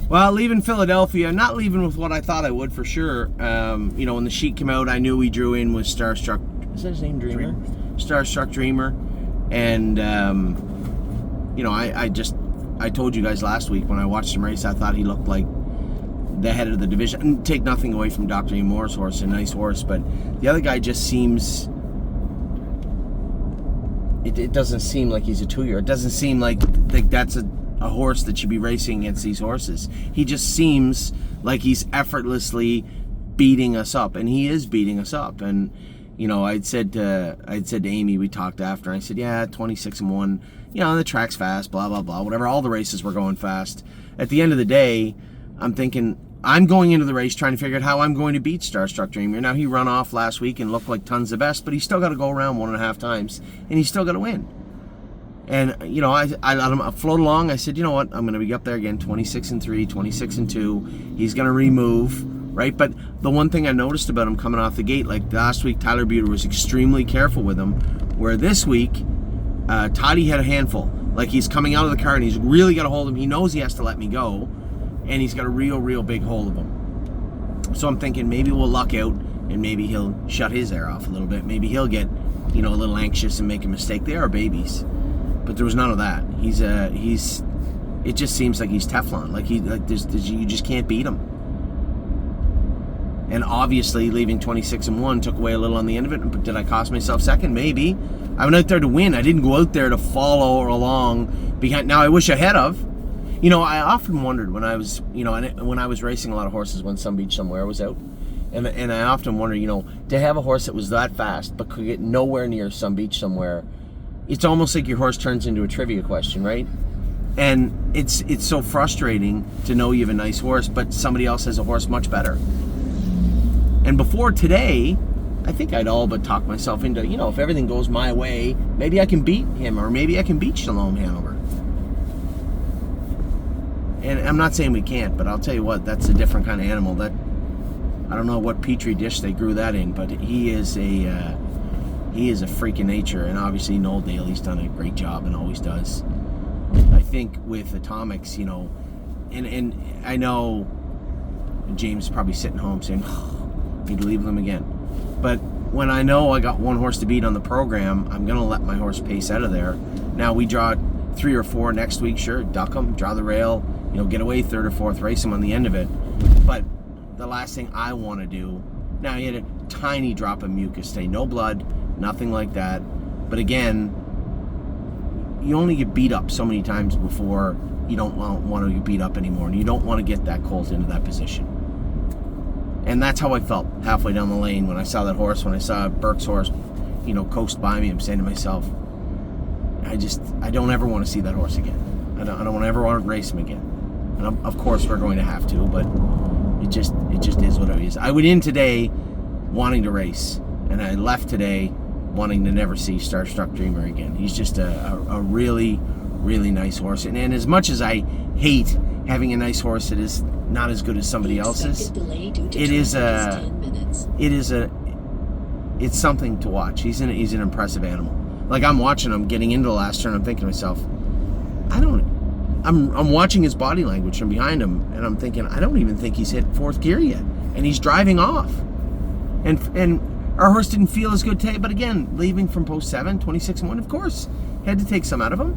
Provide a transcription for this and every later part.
Well, leaving Philadelphia, not leaving with what I thought I would for sure. When the sheet came out, I knew we drew in with Starstruck. Is that his name, Dreamer? Starstruck Dreamer. And, I told you guys last week when I watched him race, I thought he looked like the head of the division. And take nothing away from Dr. Ian Moore's horse, a nice horse, but the other guy just seems... It doesn't seem like he's a 2-year. It doesn't seem like that's a horse that should be racing against these horses. He just seems like he's effortlessly beating us up, and he is beating us up. And I'd said to Amy, we talked after, I said, yeah, 26-1, the track's fast, blah blah blah, whatever. All the races were going fast. At the end of the day, I'm thinking I'm going into the race trying to figure out how I'm going to beat Starstruck Dreamer. Now, he run off last week and looked like tons of best, but he's still got to go around 1.5 times, and he's still got to win. And, I let him float along. I said, you know what? I'm going to be up there again, 26-3, 26-2. He's going to remove, right? But the one thing I noticed about him coming off the gate, like last week, Tyler Buter was extremely careful with him, where this week, Toddy had a handful. Like, he's coming out of the car, and he's really got a hold of him. He knows he has to let me go, and he's got a real big hold of him. So I'm thinking maybe we'll luck out, and maybe he'll shut his air off a little bit. Maybe he'll get, a little anxious and make a mistake. They are babies. But there was none of that. It just seems like he's Teflon. You just can't beat him. And obviously, leaving 26-1 took away a little on the end of it. But did I cost myself second? Maybe. I went out there to win. I didn't go out there to follow along behind. Now, I wish I had of. I often wondered when I was, when I was racing a lot of horses when Sun Beach Somewhere was out. And I often wondered, to have a horse that was that fast but could get nowhere near Sun Beach Somewhere, it's almost like your horse turns into a trivia question, right? And it's so frustrating to know you have a nice horse, but somebody else has a horse much better. And before today, I think I'd all but talk myself into, if everything goes my way, maybe I can beat him, or maybe I can beat Shalom Hanover. And I'm not saying we can't, but I'll tell you what, that's a different kind of animal. That I don't know what petri dish they grew that in, but he is a freak of nature, and obviously Noel Daly's done a great job and always does. I think with Atomics, and I know James is probably sitting home saying, need to leave them again. But when I know I got one horse to beat on the program, I'm going to let my horse pace out of there. Now, we draw 3 or 4 next week, sure, duck them, draw the rail, get away 3rd or 4th, race them on the end of it. But the last thing I want to do, now he had a tiny drop of mucus today, no blood, nothing like that. But again, you only get beat up so many times before you don't want to get beat up anymore, and you don't want to get that colt into that position. And that's how I felt halfway down the lane when I saw that horse, when I saw Burke's horse, coast by me. I'm saying to myself, I don't ever want to see that horse again. I don't ever want to race him again. And of course we're going to have to, but it just is what it is. I went in today wanting to race, and I left today wanting to never see Starstruck Dreamer again. He's just a really, really nice horse. And as much as I hate having a nice horse that is not as good as somebody else's, it's something to watch. He's an impressive animal. Like, I'm watching him getting into the last turn, I'm thinking to myself, I'm watching his body language from behind him, and I'm thinking, I don't even think he's hit 4th gear yet, and he's driving off. And our horse didn't feel as good today, but again, leaving from post 7, 26-1, of course, had to take some out of him.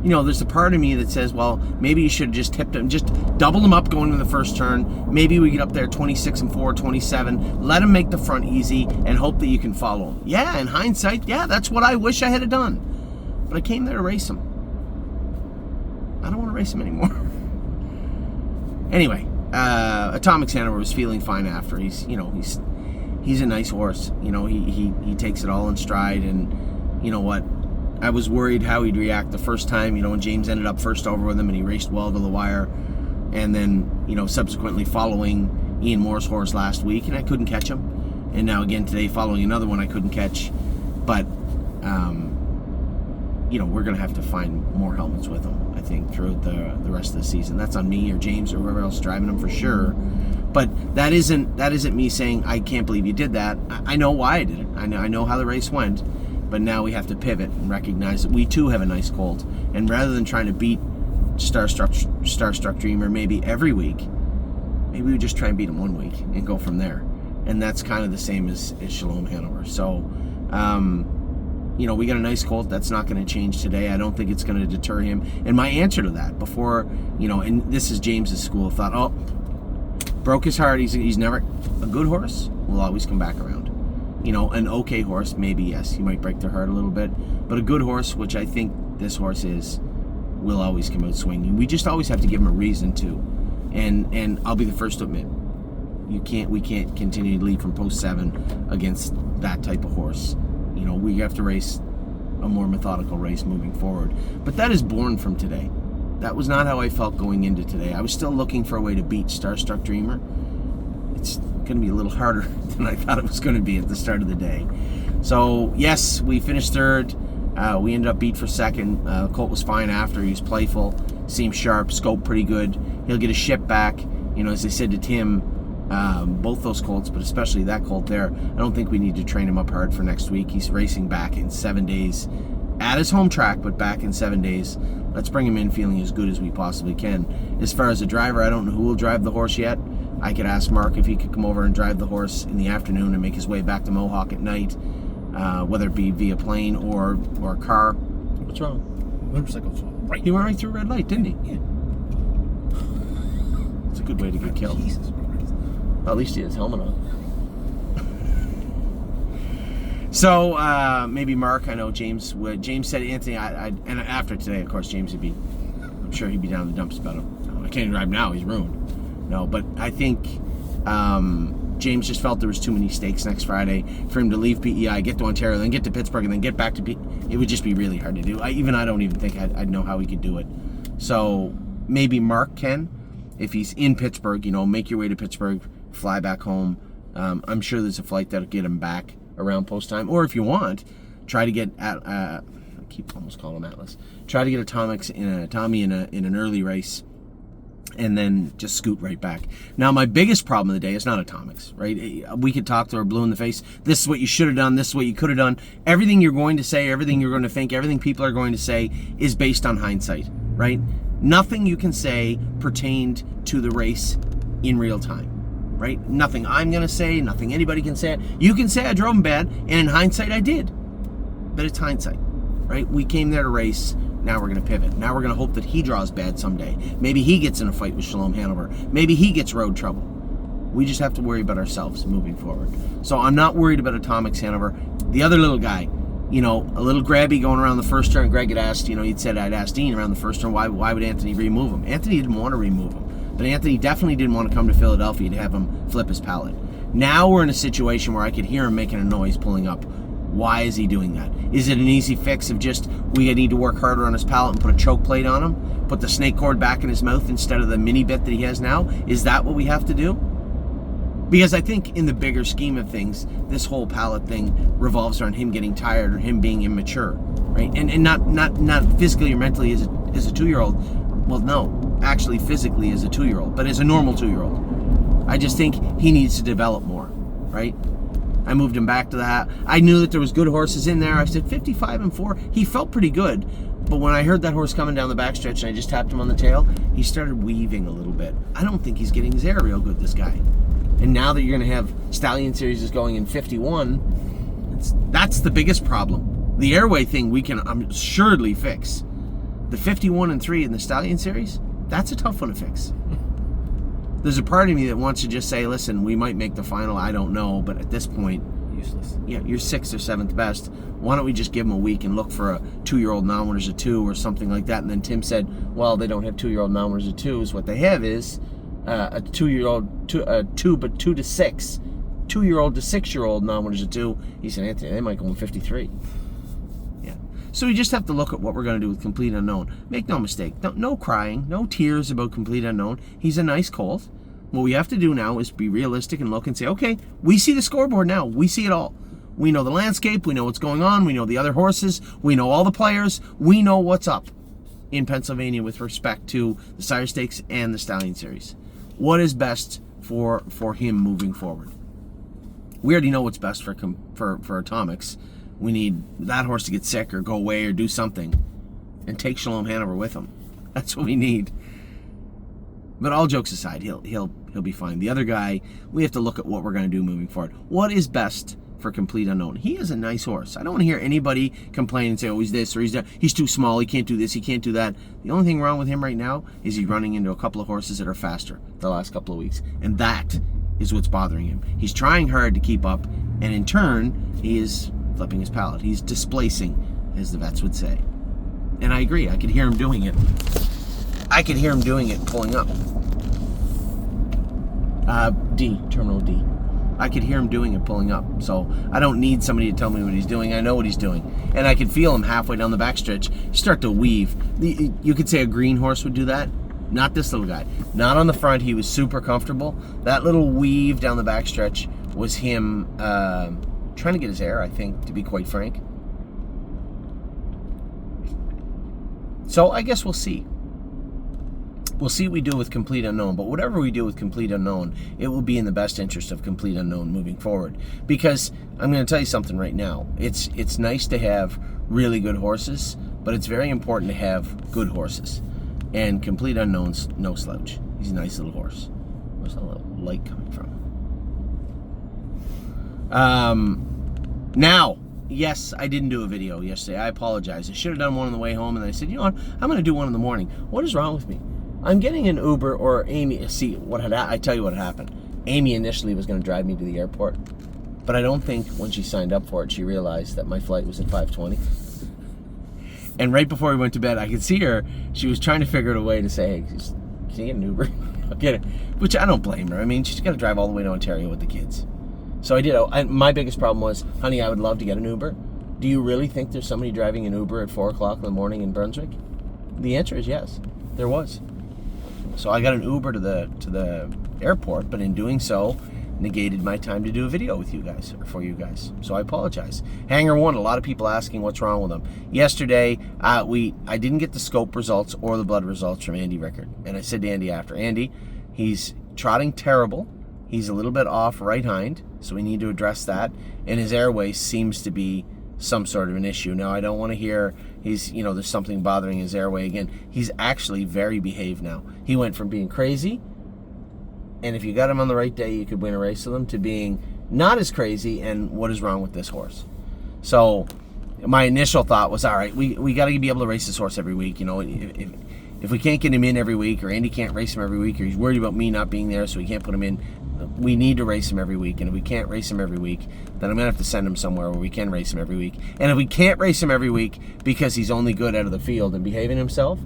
There's a part of me that says, well, maybe you should have just tipped him, just double him up going to the first turn. Maybe we get up there 26-4, 27, let him make the front easy, and hope that you can follow him. Yeah, in hindsight, yeah, that's what I wish I had done. But I came there to race him. I don't want to race him anymore. Anyway, Atomics Hanover was feeling fine after. He's a nice horse. He takes it all in stride, and you know what? I was worried how he'd react the first time, and James ended up first over with him, and he raced well to the wire. And then, subsequently following Ian Moore's horse last week, and I couldn't catch him. And now again today, following another one I couldn't catch. But, we're going to have to find more helmets with him, I think, throughout the rest of the season. That's on me or James or whoever else driving him for sure. But that isn't me saying, I can't believe you did that. I know why I did it. I know how the race went. But now we have to pivot and recognize that we too have a nice colt. And rather than trying to beat Starstruck Dreamer maybe every week. Maybe we just try and beat him one week and go from there. And that's kind of the same as Shalom Hanover. So, we got a nice colt. That's not going to change today. I don't think it's going to deter him. And my answer to that before, and this is James's school of thought, broke his heart. He's never, a good horse will always come back around. An okay horse, maybe, yes, he might break their heart a little bit. But a good horse, which I think this horse is, will always come out swinging. We just always have to give him a reason to. And I'll be the first to admit, we can't continue to lead from post 7 against that type of horse. We have to race a more methodical race moving forward. But that is born from today. That was not how I felt going into today. I was still looking for a way to beat Starstruck Dreamer. It's going to be a little harder than I thought it was going to be at the start of the day. So, yes, we finished third. We ended up beat for second. Colt was fine after. He was playful, seemed sharp, scoped pretty good. He'll get his ship back. As I said to Tim, both those colts, but especially that colt there, I don't think we need to train him up hard for next week. He's racing back in 7 days at his home track, but back in 7 days. Let's bring him in feeling as good as we possibly can. As far as a driver, I don't know who will drive the horse yet. I could ask Mark if he could come over and drive the horse in the afternoon and make his way back to Mohawk at night, whether it be via plane or car. What's wrong? Motorcycle's right. He went right through a red light, didn't he? Yeah. It's a good way to get killed. Jesus Christ. Well, at least he has helmet on. So maybe Mark, I know James would. James said Anthony, and after today, of course, James would be. I'm sure he'd be down in the dumps about him. I can't even drive now; he's ruined. No, but I think James just felt there was too many stakes next Friday for him to leave PEI, get to Ontario, then get to Pittsburgh, and then get back to It would just be really hard to do. I don't even think I'd know how he could do it. So maybe Mark can, if he's in Pittsburgh. Make your way to Pittsburgh, fly back home. I'm sure there's a flight that'll get him back around post time, or if you want, try to get at I keep almost calling him Atlas. Try to get Tommy in an early race, and then just scoot right back. Now, my biggest problem of the day is not Atomics, right? We could talk to her blue in the face. This is what you should have done. This is what you could have done. Everything you're going to say, everything you're going to think, everything people are going to say is based on hindsight, right? Nothing you can say pertained to the race in real time. Right? Nothing I'm going to say, nothing anybody can say. You can say I drove him bad, and in hindsight I did. But it's hindsight, right? We came there to race. Now we're going to pivot. Now we're going to hope that he draws bad someday. Maybe he gets in a fight with Shalom Hanover. Maybe he gets road trouble. We just have to worry about ourselves moving forward. So I'm not worried about Atomics Hanover. The other little guy, a little grabby going around the first turn. Greg had asked, he'd said I'd asked Dean around the first turn, why would Anthony remove him? Anthony didn't want to remove him. But Anthony definitely didn't want to come to Philadelphia to have him flip his pallet. Now we're in a situation where I could hear him making a noise pulling up. Why is he doing that? Is it an easy fix of just we need to work harder on his pallet and put a choke plate on him? Put the snake cord back in his mouth instead of the mini bit that he has now? Is that what we have to do? Because I think in the bigger scheme of things, this whole pallet thing revolves around him getting tired or him being immature, right? And not physically or mentally as a 2-year-old. Well, no. Actually physically as a 2-year-old, but as a normal 2-year-old. I just think he needs to develop more, right? I moved him back to that. I knew that there was good horses in there. I said 55-4. He felt pretty good, but when I heard that horse coming down the backstretch and I just tapped him on the tail, he started weaving a little bit. I don't think he's getting his air real good, this guy. And now that you're going to have Stallion Series is going in 51, that's the biggest problem. The airway thing we can assuredly fix. The 51-3 in the Stallion Series, that's a tough one to fix. There's a part of me that wants to just say, listen, we might make the final, I don't know, but at this point, useless. Yeah, you're 6th or 7th best. Why don't we just give them a week and look for a 2-year-old non-winners of 2 or something like that? And then Tim said, well, they don't have 2-year-old non-winners of 2s. What they have is a 2-year-old, 2 to 6, 2-year-old to 6-year-old non-winners of 2. He said, Anthony, they might go in 53. So we just have to look at what we're going to do with Complete Unknown. Make no mistake, no crying, no tears about Complete Unknown. He's a nice colt. What we have to do now is be realistic and look and say, okay, we see the scoreboard now. We see it all. We know the landscape. We know what's going on. We know the other horses. We know all the players. We know what's up in Pennsylvania with respect to the Sire Stakes and the Stallion Series. What is best for him moving forward? We already know what's best for Atomics. We need that horse to get sick or go away or do something and take Shalom Hanover with him. That's what we need. But all jokes aside, he'll be fine. The other guy, we have to look at what we're going to do moving forward. What is best for Complete Unknown? He is a nice horse. I don't want to hear anybody complain and say, oh, he's this or he's that. He's too small. He can't do this. He can't do that. The only thing wrong with him right now is he's running into a couple of horses that are faster the last couple of weeks. And that is what's bothering him. He's trying hard to keep up, and in turn, he is flipping his palate. He's displacing, as the vets would say. And I agree. I could hear him doing it. Pulling up. Terminal D. I could hear him doing it pulling up. So I don't need somebody to tell me what he's doing. I know what he's doing. And I could feel him halfway down the backstretch start to weave. You could say a green horse would do that. Not this little guy. Not on the front. He was super comfortable. That little weave down the backstretch was him trying to get his air, I think, to be quite frank. So I guess we'll see. We'll see what we do with Complete Unknown, but whatever we do with Complete Unknown, it will be in the best interest of Complete Unknown moving forward. Because I'm going to tell you something right now. It's nice to have really good horses, but it's very important to have good horses. And Complete Unknown's no slouch. He's a nice little horse. Where's that little light coming from? Now, yes, I didn't do a video yesterday. I apologize. I should have done one on the way home, and then I said, you know what? I'm going to do one in the morning. What is wrong with me? I'm getting an Uber or Amy. See, I tell you what happened. Amy initially was going to drive me to the airport, but I don't think when she signed up for it, she realized that my flight was at 5:20. And right before we went to bed, I could see her. She was trying to figure out a way to say, hey, can you get an Uber? I'll get it. Which I don't blame her. I mean, she's got to drive all the way to Ontario with the kids. So I did. My biggest problem was, honey, I would love to get an Uber. Do you really think there's somebody driving an Uber at 4 o'clock in the morning in Brunswick? The answer is yes. There was. So I got an Uber to the airport, but in doing so, negated my time to do a video with you guys, or for you guys. So I apologize. Hanger 1, a lot of people asking what's wrong with him. Yesterday, I didn't get the scope results or the blood results from Andy Rickard. And I said to Andy after, Andy, he's trotting terrible. He's a little bit off right hind, so we need to address that. And his airway seems to be some sort of an issue. Now, I don't want to hear there's something bothering his airway again. He's actually very behaved now. He went from being crazy, and if you got him on the right day, you could win a race with him, to being not as crazy, and what is wrong with this horse? So my initial thought was, all right, we got to be able to race this horse every week. If we can't get him in every week, or Andy can't race him every week, or he's worried about me not being there so he can't put him in, we need to race him every week. And if we can't race him every week, then I'm going to have to send him somewhere where we can race him every week. And if we can't race him every week because he's only good out of the field and behaving himself,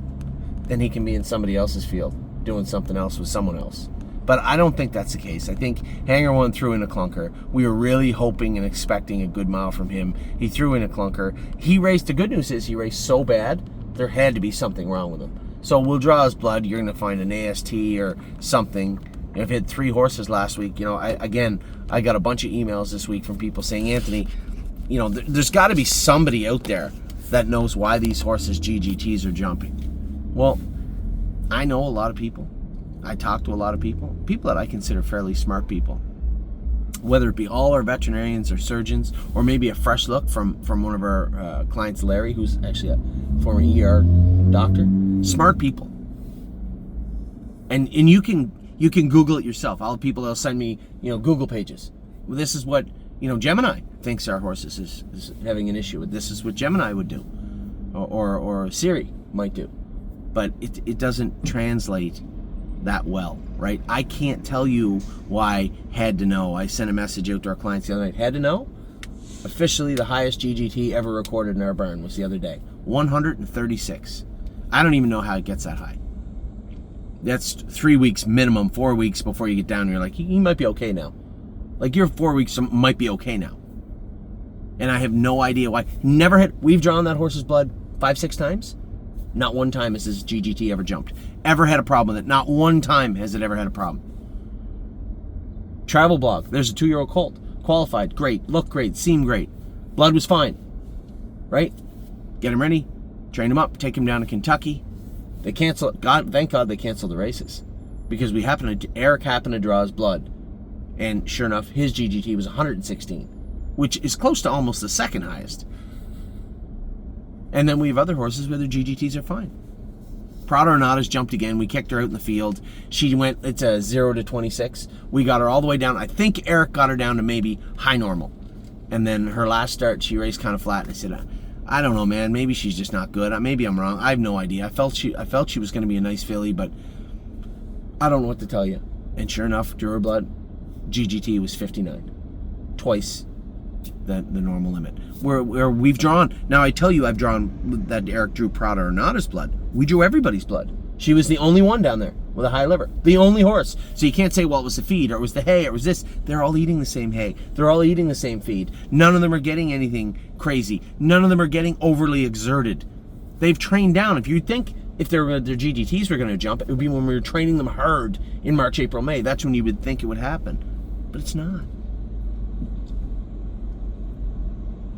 then he can be in somebody else's field doing something else with someone else. But I don't think that's the case. I think Hanger 1 threw in a clunker. We were really hoping and expecting a good mile from him. He threw in a clunker. The good news is he raced so bad, there had to be something wrong with him. So we'll draw his blood. You're going to find an AST or something. I've had 3 horses last week. I got a bunch of emails this week from people saying, Anthony, there's got to be somebody out there that knows why these horses' GGTs are jumping. Well, I know a lot of people. I talk to a lot of people that I consider fairly smart people. Whether it be all our veterinarians or surgeons, or maybe a fresh look from one of our clients, Larry, who's actually a former ER doctor. Smart people. And you can Google it yourself. All the people that'll send me, Google pages. Well, this is what, Gemini thinks our horses is having an issue with. This is what Gemini would do, or Siri might do. But it doesn't translate that well, right? I can't tell you why Had to Know. I sent a message out to our clients the other night. Had to Know? Officially the highest GGT ever recorded in our barn was the other day. 136. I don't even know how it gets that high. That's 3 weeks minimum, 4 weeks before you get down. You're like, he might be okay now. Like, your 4 weeks might be okay now. And I have no idea why. We've drawn that horse's blood 5-6 times. Not one time has his GGT ever jumped. Ever had a problem with it. Not one time has it ever had a problem. Travel blog. There's a 2-year-old colt. Qualified. Great. Looked great. Seemed great. Blood was fine. Right? Get him ready. Train him up. Take him down to Kentucky. They cancel it. Thank God they canceled the races. Because Eric happened to draw his blood. And sure enough, his GGT was 116. Which is close to almost the second highest. And then we have other horses where their GGTs are fine. Prada Renata's jumped again. We kicked her out in the field. She went, it's a 0 to 26. We got her all the way down. I think Eric got her down to maybe high normal. And then her last start, she raced kind of flat. And I said, I don't know, man. Maybe she's just not good. Maybe I'm wrong. I have no idea. I felt she was going to be a nice filly, but I don't know what to tell you. And sure enough, drew her blood. GGT was 59. Twice the normal limit. Where we've drawn, now I tell you I've drawn that Eric drew Prada Renata's blood. We drew everybody's blood. She was the only one down there with a high liver. The only horse. So you can't say, well, it was the feed, or it was the hay, or it was this. They're all eating the same hay. They're all eating the same feed. None of them are getting anything crazy. None of them are getting overly exerted. They've trained down. If you think if their GGTs were going to jump, it would be when we were training them hard in March, April, May. That's when you would think it would happen. But it's not.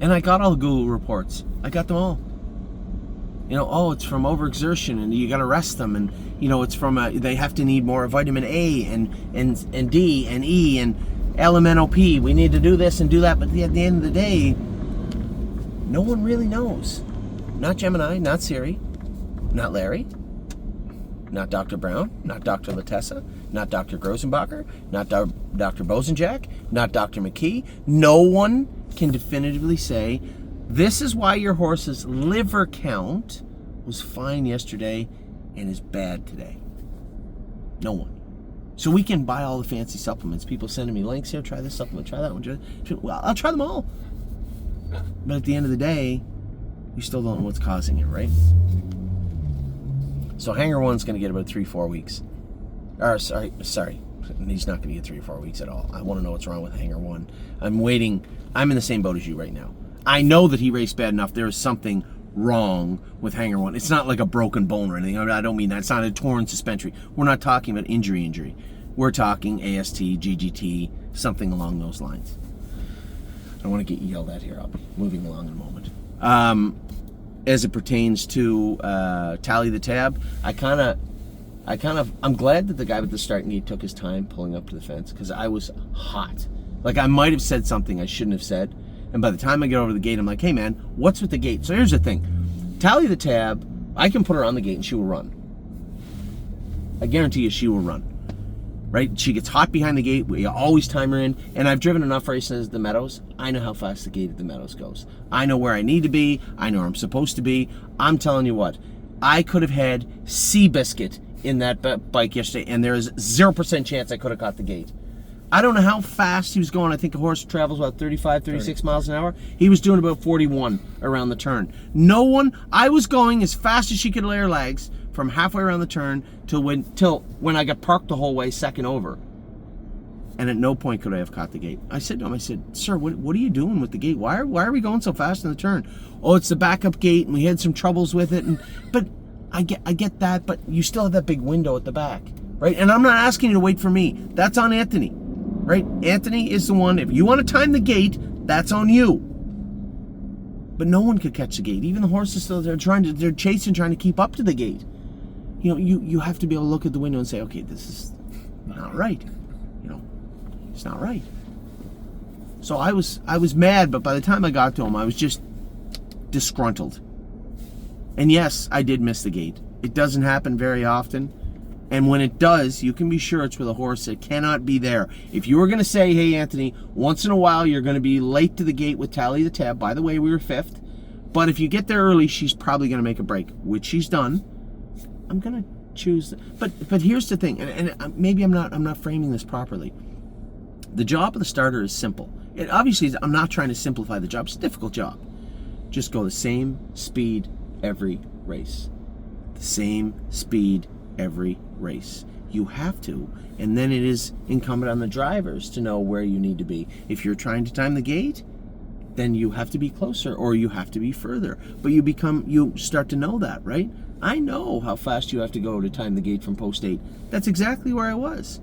And I got all the Google reports. I got them all. It's from overexertion and you got to rest them, and it's from they have to need more vitamin A and D and E and LMNOP. We need to do this and do that, but at the end of the day, no one really knows. Not Gemini, not Siri, not Larry, not Dr. Brown, not Dr. Latessa, not Dr. Grosenbacher, not Dr. Bosenjack, not Dr. McKee. No one can definitively say, this is why your horse's liver count was fine yesterday and is bad today. No one. So we can buy all the fancy supplements. People sending me links here, try this supplement, try that one. Well, I'll try them all. But at the end of the day, you still don't know what's causing it, right? So Hanger 1's going to get about 3-4 weeks. Sorry. He's not going to get 3 or 4 weeks at all. I want to know what's wrong with Hanger 1. I'm waiting. I'm in the same boat as you right now. I know that he raced bad enough. There is something wrong with Hanger 1. It's not like a broken bone or anything. I don't mean that. It's not a torn suspensory. We're not talking about injury. We're talking AST, GGT, something along those lines. I don't want to get yelled at here. I'll be moving along in a moment. As it pertains to Tally the Tab, I'm glad that the guy with the starting gate took his time pulling up to the fence, because I was hot. Like, I might have said something I shouldn't have said, and by the time I get over the gate, I'm like, hey man, what's with the gate? So here's the thing. Tally the Tab, I can put her on the gate and she will run. I guarantee you she will run. Right? She gets hot behind the gate. We always time her in. And I've driven enough races at the Meadows. I know how fast the gate at the Meadows goes. I know where I need to be. I know where I'm supposed to be. I'm telling you what. I could have had Seabiscuit in that bike yesterday, and there is 0% chance I could have caught the gate. I don't know how fast he was going. I think a horse travels about 35, 36 miles an hour. He was doing about 41 around the turn. I was going as fast as she could lay her legs from halfway around the turn till when I got parked the whole way, second over. And at no point could I have caught the gate. I said to him, sir, what are you doing with the gate? Why are we going so fast in the turn? Oh, it's the backup gate, and we had some troubles with it. But I get that, but you still have that big window at the back, right? And I'm not asking you to wait for me. That's on Anthony, right? Anthony is the one. If you want to time the gate, that's on you. But no one could catch the gate. Even the horses still, they're chasing, trying to keep up to the gate. You have to be able to look at the window and say, okay, this is not right. It's not right. So I was mad, but by the time I got to him, I was just disgruntled. And yes, I did miss the gate. It doesn't happen very often. And when it does, you can be sure it's with a horse that cannot be there. If you were going to say, hey, Anthony, once in a while you're going to be late to the gate with Tally the Tab. By the way, we were 5th. But if you get there early, she's probably going to make a break, which she's done. I'm going to choose. But here's the thing, and maybe I'm not framing this properly. The job of the starter is simple. I'm not trying to simplify the job. It's a difficult job. Just go the same speed every race. The same speed every race. You have to. And then it is incumbent on the drivers to know where you need to be. If you're trying to time the gate, then you have to be closer or you have to be further. But you start to know that, right? I know how fast you have to go to time the gate from post 8. That's exactly where I was.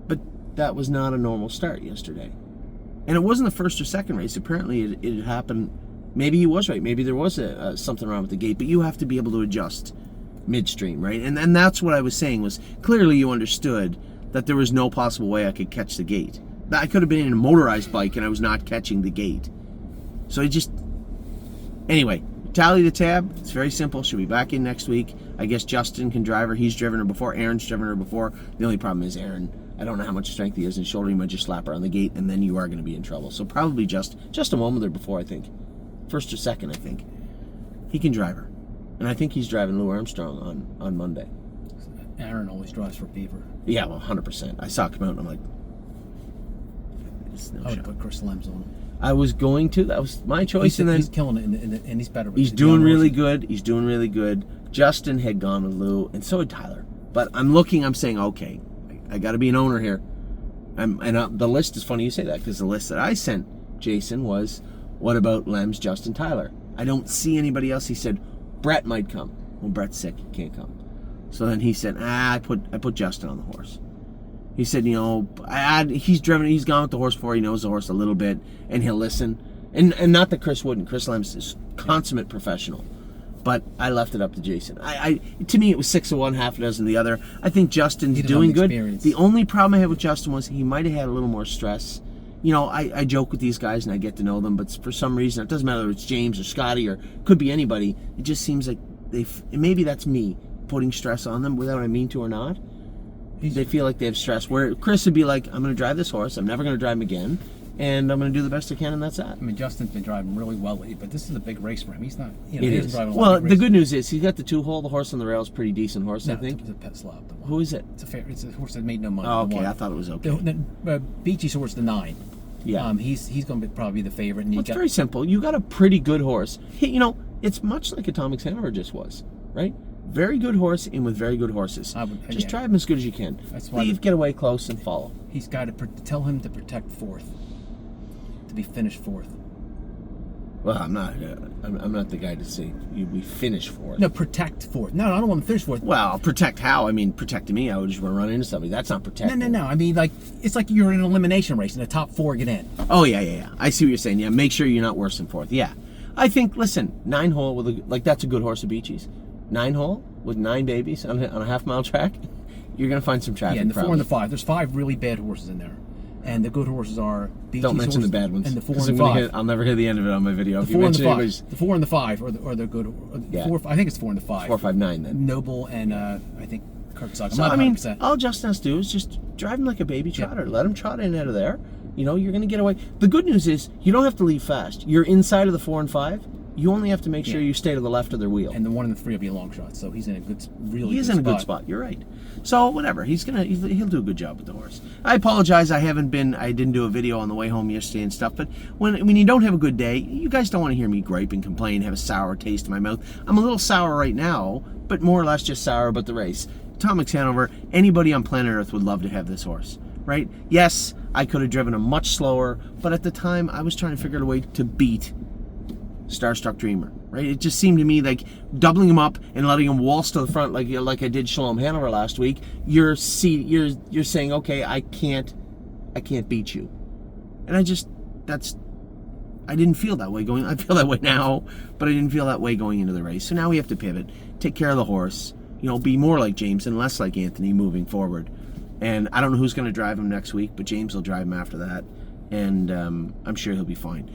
But that was not a normal start yesterday. And it wasn't the first or second race. Apparently it happened. Maybe he was right. Maybe there was something wrong with the gate. But you have to be able to adjust midstream, right? And that's what I was saying, was clearly you understood that there was no possible way I could catch the gate. I could have been in a motorized bike and I was not catching the gate. So anyway, Tally the Tab, it's very simple. She'll be back in next week. I guess Justin can drive her. He's driven her before. Aaron's driven her before. The only problem is Aaron, I don't know how much strength he has in his shoulder. He might just slap her on the gate, and then you are going to be in trouble. So probably Justin won with her before, I think. First or second, I think. He can drive her. And I think he's driving Lou Armstrong on Monday. Aaron always drives for Beaver. Yeah, well, 100%. I saw it come out, and I'm like, it's no I would shot. put Chris Lems on him. I was going to. That was my choice. He's killing it, and he's better. He's doing really good. He's doing really good. Justin had gone with Lou, and so had Tyler. But I'm saying, okay, I got to be an owner here. The list is funny you say that, because the list that I sent Jason was, what about Lems, Justin, Tyler? I don't see anybody else. He said Brett might come. Well, Brett's sick. He can't come. So then he said, I put Justin on the horse. He said, he's gone with the horse before. He knows the horse a little bit, and he'll listen. And not that Chris wouldn't. Chris Lems is consummate professional. But I left it up to Jason. To me, it was 6 of one, half a dozen of the other. I think Justin's doing good. The only problem I had with Justin was he might have had a little more stress. I joke with these guys and I get to know them, but for some reason, it doesn't matter whether it's James or Scotty or could be anybody. It just seems like maybe that's me putting stress on them, whether I mean to or not. They feel like they have stress. Where Chris would be like, I'm going to drive this horse. I'm never going to drive him again. And I'm going to do the best I can, and that's that. I mean, Justin's been driving really well lately, but this is a big race for him. He's not. It is. Well, the good news is he's got the 2-hole. The horse on the rails, pretty decent horse, I think. It's a pet slab. Who is it? It's a horse that made no money. Oh, okay. I thought it was okay. Beachy's horse, the 9. Yeah. He's going to probably be the favorite. And it's very simple. You got a pretty good horse. It's much like Atomics Hanover just was, right? Very good horse in with very good horses. Just drive him as good as you can. Get away close and follow. He's got to tell him to protect 4th, to be finished 4th. Well, I'm not the guy to say we finish 4th. No, protect 4th. No, I don't want to finish 4th. Well, protect how? I mean, protecting me, I would just run into somebody. That's not protecting. No. I mean, it's like you're in an elimination race and the top 4 get in. Oh yeah. I see what you're saying. Yeah, make sure you're not worse than 4th. Yeah, I think. Listen, 9-hole that's a good horse of Beachy's. 9-hole with 9 babies on a half-mile track. You're gonna find some traffic. Yeah, and the 4 and the 5. There's 5 really bad horses in there. And the good horses are Beachy's. Don't mention the bad ones. And the 4 and the 5. I'll never hear the end of it on my video. The 4 and the 5. The 4 and the 5 are the good. Yeah. 4, I think it's 4 and the 5. 4, 5, 9 then. Noble and I think Kirkzog. So I mean, all Justin has to do is just drive him like a baby trotter. Yeah. Let him trot in out of there. You're gonna get away. The good news is you don't have to leave fast. You're inside of the 4 and 5. You only have to make sure you stay to the left of their wheel. And the 1 and the 3 will be a long shot, so he's in a good, really. He is in a good spot. You're right. So whatever, he'll do a good job with the horse. I apologize. I didn't do a video on the way home yesterday and stuff. But when you don't have a good day, you guys don't want to hear me gripe and complain, have a sour taste in my mouth. I'm a little sour right now, but more or less just sour about the race. Atomics Hanover. Anybody on planet Earth would love to have this horse, right? Yes, I could have driven him much slower, but at the time I was trying to figure out a way to beat Starstruck Dreamer, right? It just seemed to me like doubling him up and letting him waltz to the front like I did Shalom Hanover last week. You're saying, okay, I can't beat you, and I didn't feel that way going. I feel that way now, but I didn't feel that way going into the race. So now we have to pivot, take care of the horse, be more like James and less like Anthony moving forward. And I don't know who's going to drive him next week, but James will drive him after that, and I'm sure he'll be fine.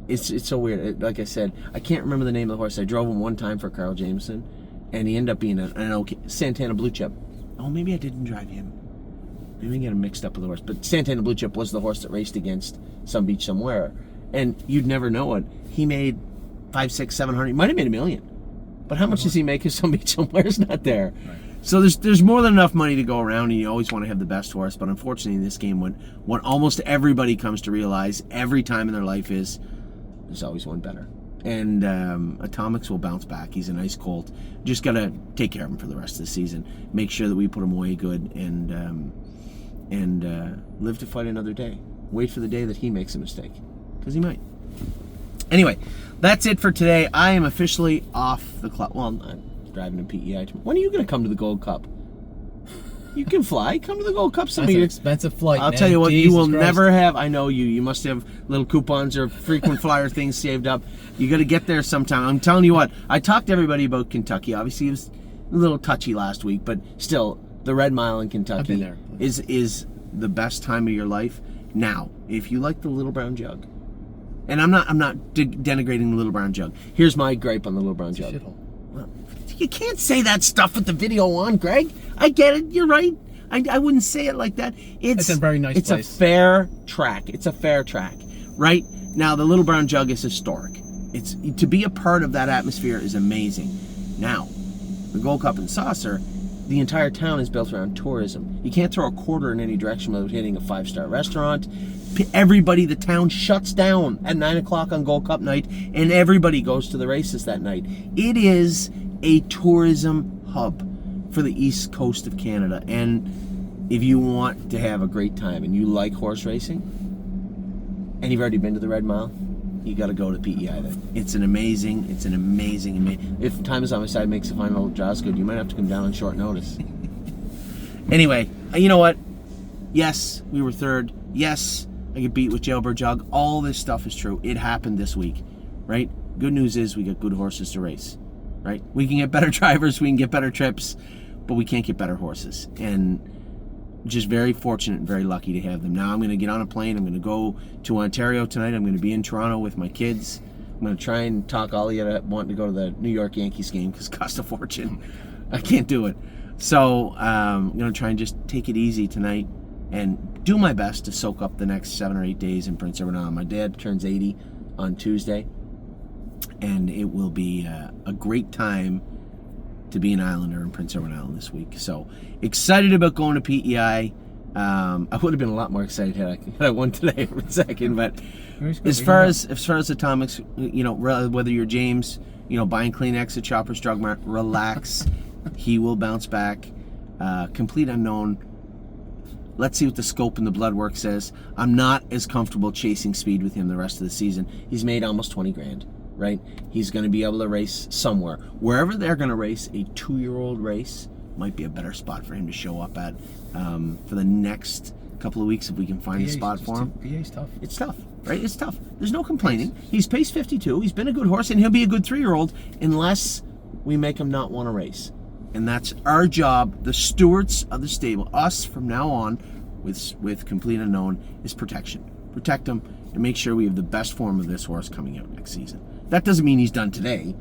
It's so weird. Like I said, I can't remember the name of the horse. I drove him one time for Carl Jameson, and he ended up being an okay Santana Blue Chip. Oh, maybe I didn't drive him. Maybe I get him mixed up with the horse. But Santana Blue Chip was the horse that raced against Some Beach Somewhere, and you'd never know it. He made 500, 600, 700. He might have made $1 million. But how much does he make if Some Beach Somewhere's not there? Right. So there's more than enough money to go around, and you always want to have the best horse. But unfortunately, in this game, what almost everybody comes to realize every time in their life is there's always one better. And Atomics will bounce back. He's a nice colt. Just got to take care of him for the rest of the season. Make sure that we put him away good and live to fight another day. Wait for the day that he makes a mistake, because he might. Anyway, that's it for today. I am officially off the clock. Well, I'm driving to PEI tomorrow. When are you going to come to the Gold Cup? You can fly. Come to the Gold Cup. That's an expensive flight. I'll tell you what, you will never have. I know you. You must have little coupons or frequent flyer things saved up. You got to get there sometime. I'm telling you what. I talked to everybody about Kentucky. Obviously, it was a little touchy last week, but still, the Red Mile in Kentucky is the best time of your life. Now, if you like the Little Brown Jug, and I'm not denigrating the Little Brown Jug. Here's my gripe on the Little Brown Jug. Shithole. Well, You can't say that stuff with the video on, Greg. I get it. You're right. I wouldn't say it like that. It's a very nice place. It's a fair track. It's a fair track, right? Now, the Little Brown Jug is historic. It's to be a part of that atmosphere is amazing. Now, the Gold Cup and Saucer, the entire town is built around tourism. You can't throw a quarter in any direction without hitting a 5-star restaurant. Everybody, the town shuts down at 9 o'clock on Gold Cup night, and everybody goes to the races that night. It is a tourism hub for the east coast of Canada, and if you want to have a great time and you like horse racing and you've already been to the Red Mile, you got to go to PEI then. It's an amazing. If time is on my side makes the final draws good, you might have to come down on short notice. Anyway, you know what? Yes, we were third. Yes, I get beat with Jailbird Jug. All this stuff is true. It happened this week, right? Good news is we got good horses to race, right? We can get better drivers, we can get better trips, but we can't get better horses. And just very fortunate and very lucky to have them. Now I'm going to get on a plane. I'm going to go to Ontario tonight. I'm going to be in Toronto with my kids. I'm going to try and talk Ollie into wanting to go to the New York Yankees game because it costs a fortune. I can't do it. So I'm going to try and just take it easy tonight and do my best to soak up the next 7 or 8 days in Prince Edward Island. My dad turns 80 on Tuesday, and it will be a great time to be an Islander in Prince Edward Island this week. So excited about going to PEI. I would have been a lot more excited had I won today for a second, but as far as Atomics, whether you're James, buying Kleenex at Shoppers Drug Mart, relax. He will bounce back. Complete unknown. Let's see what the scope and the blood work says. I'm not as comfortable chasing speed with him the rest of the season. He's made almost 20 grand. Right? He's going to be able to race somewhere. Wherever they're going to race a 2-year-old race might be a better spot for him to show up at for the next couple of weeks if we can find a spot for him. PA's tough. It's tough, right? It's tough. There's no complaining. He's pace 52. He's been a good horse, and he'll be a good 3-year-old unless we make him not want to race. And that's our job, the stewards of the stable, us from now on with Complete Unknown, is protection. Protect him and make sure we have the best form of this horse coming out next season. That doesn't mean he's done today,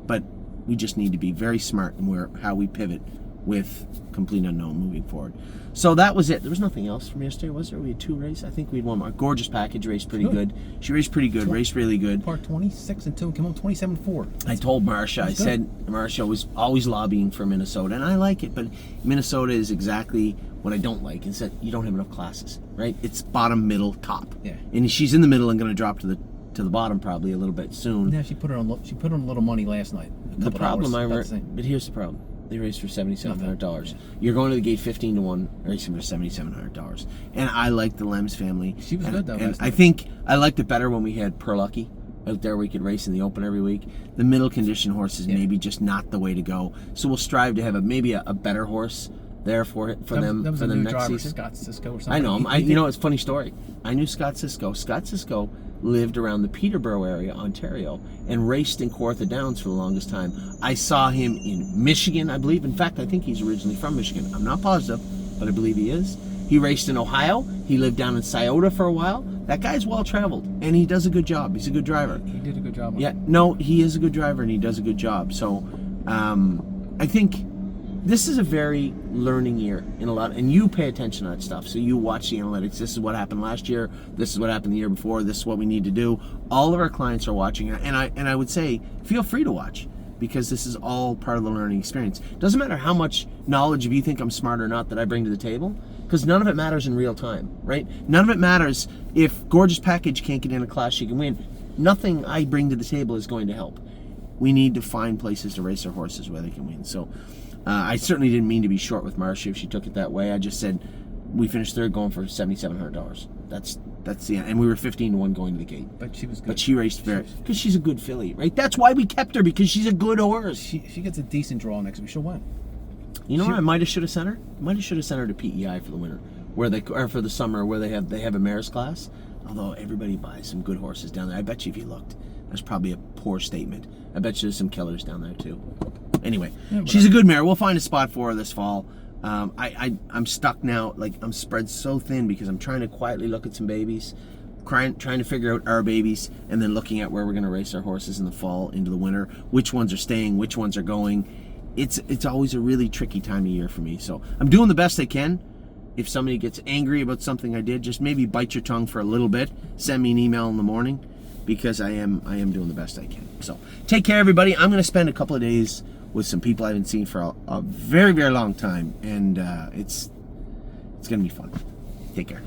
but we just need to be very smart in how we pivot with Complete Unknown moving forward. So that was it. There was nothing else from yesterday, was there? We had 2 races. I think we had one more. Gorgeous Package raced pretty good. She raced pretty good, raced really good. Part 26-2, came home 27-4. I told Marcia, I said Marcia was always lobbying for Minnesota, and I like it, but Minnesota is exactly what I don't like, is that you don't have enough classes, right? It's bottom, middle, top. Yeah. And she's in the middle and going to drop to the bottom probably a little bit soon. Yeah, she put her on a little money last night. The problem, but here's the problem. They raced for $7,700. Yeah. You're going to the gate 15-1, racing for $7,700. And I like the Lems family. She was good though. And I think I liked it better when we had Perlucky out there. We could race in the open every week. The middle condition horses maybe just not the way to go. So we'll strive to have maybe a better horse there for them for the next season. Scott Cisco or something. I know him. It's a funny story. I knew Scott Cisco. Scott Cisco lived around the Peterborough area, Ontario, and raced in Kawartha Downs for the longest time. I saw him in Michigan, I believe. In fact, I think he's originally from Michigan. I'm not positive, but I believe he is. He raced in Ohio. He lived down in Scioto for a while. That guy's well-traveled, and he does a good job. He's a good driver. He did a good job. Yeah, no, he is a good driver, and he does a good job. So I think this is a very learning year in a lot, and you pay attention to that stuff. So you watch the analytics. This is what happened last year. This is what happened the year before. This is what we need to do. All of our clients are watching, and I would say feel free to watch, because this is all part of the learning experience. Doesn't matter how much knowledge, if you think I'm smart or not, that I bring to the table, because none of it matters in real time, right? None of it matters if Gorgeous Package can't get in a class she can win. Nothing I bring to the table is going to help. We need to find places to race our horses where they can win. So I certainly didn't mean to be short with Marcia if she took it that way. I just said we finished third going for $7,700. That's the end. And we were 15-1 going to the gate. But she was good. But she raced fair because she's a good filly, right? That's why we kept her, because she's a good horse. She gets a decent draw next week. She'll win. You know what? I might have should have sent her. Might have should have sent her to PEI for the winter, or for the summer, where they have a mare's class. Although everybody buys some good horses down there. I bet you if you looked, that's probably a poor statement. I bet you there's some killers down there too. Anyway, she's a good mare. We'll find a spot for her this fall. I'm stuck now. Like, I'm spread so thin because I'm trying to quietly look at some babies, trying to figure out our babies, and then looking at where we're going to race our horses in the fall into the winter. Which ones are staying? Which ones are going? it's always a really tricky time of year for me. So I'm doing the best I can. If somebody gets angry about something I did, just maybe bite your tongue for a little bit. Send me an email in the morning, because I am doing the best I can. So take care, everybody. I'm going to spend a couple of days with some people I haven't seen for a very, very long time, and it's going to be fun. Take care.